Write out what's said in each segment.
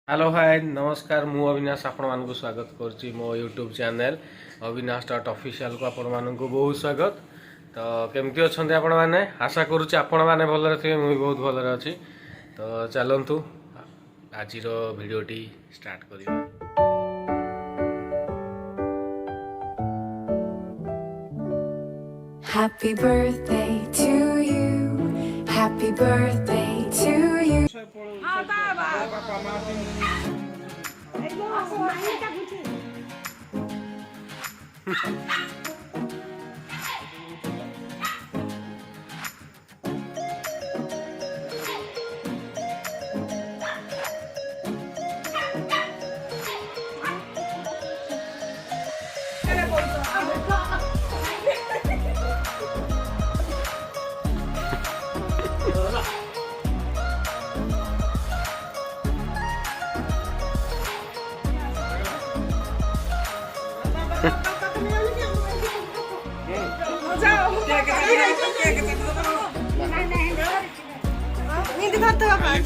Hello hi नमस्कार मु अविनाश आपण मानक स्वागत करछि मो यूट्यूब चैनल Avinas.official को आपण मानक बहुत स्वागत। तो केमती अछंती आपण माने आशा करूछि आपण माने भलरे थिबे मु बहुत भलरे अछि। तो चलंतु आजिरो भिडियोटी स्टार्ट करियो। Happy birthday to you. Happy birthday to you.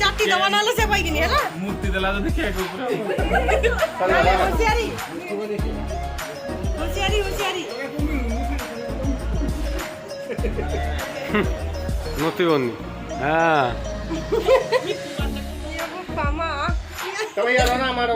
चाटी दवा नाले से पाई है ना मूर्ति देला तो देखिए को पूरा होशियारी होशियारी होशियारी मूर्ति बनी हां मामा कब यार ना हमारा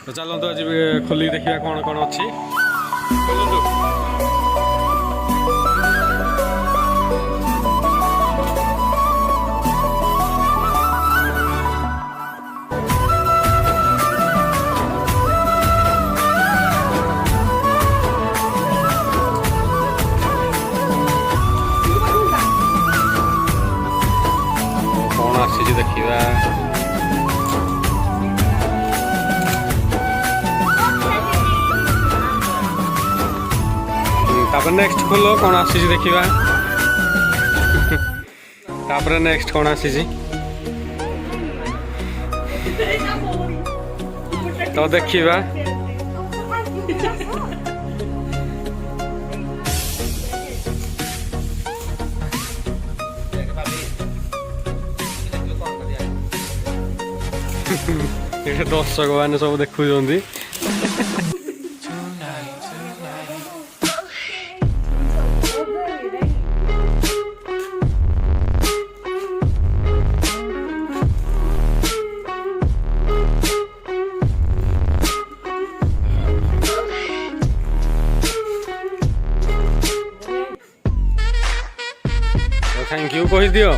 तो चलतु आज खोली देखा कौन कौन अच्छी कौन आसी देखा तापर नेक्स्ट खोलो कौन आसी देखा तापर नेक्स्ट कौन आसी तो देखा ये दर्शक मैंने सब देखुं थैंक यू कही दियो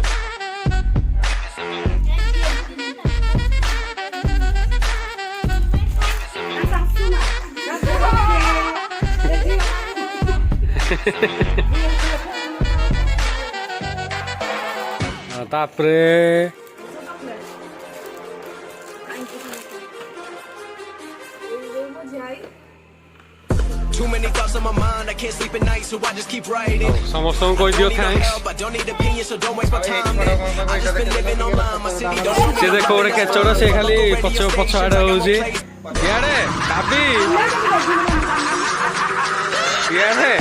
तापरे Too many thoughts on my mind, I can't sleep at night, so I just keep writing. ସମସ୍ତଙ୍କୁ କହିଦିଅ thanks I don't need opinions, so don't waste my time. I just been living online, my city don't ସେ ଦେଖ ଗୋଟେ କେଚଡ଼ ସେ ଖାଲି ପଛ ଆଡ଼େ ହଉଛି ଇଆଡ଼େ କାବି ଇଆଡ଼େ